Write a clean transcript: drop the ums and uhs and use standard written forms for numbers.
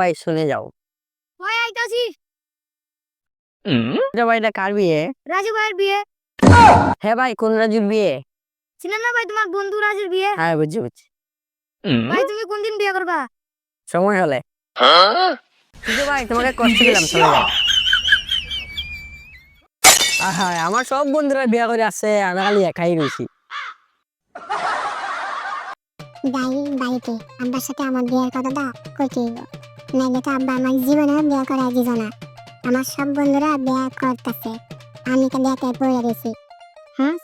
ভাই শুনে যাও। ভাই আইতাছি। ভাই এটা কার বিয়ে? রাজু ভাইয়ের বিয়ে। হ্যাঁ ভাই, কোন রাজুর বিয়ে? চিনেন না ভাই তোমার বন্ধু রাজুর বিয়ে? হ্যাঁ বুঝছি বুঝছি। ভাই তুমি কোন দিন বিয়ে করবা? সময় হলে। শুধু ভাই তোমাকে কষ্ট দিলাম, চলে যাও। হ্যাঁ, আমার সব বন্ধুরা বিয়ে করে আসছে, আমি খালি একাই রয়েছি। যাই বাড়িতে আব্বার সাথে আমার বিয়ের কথাটা কইতে হইব, নাইলে তো আব্বা আমার জীবনে বিয়ে করাই দিত না। আমার সব বন্ধুরা বিয়ে করতেছে, আমি তো বিয়েতে পড়ে গেছি। হ্যাঁ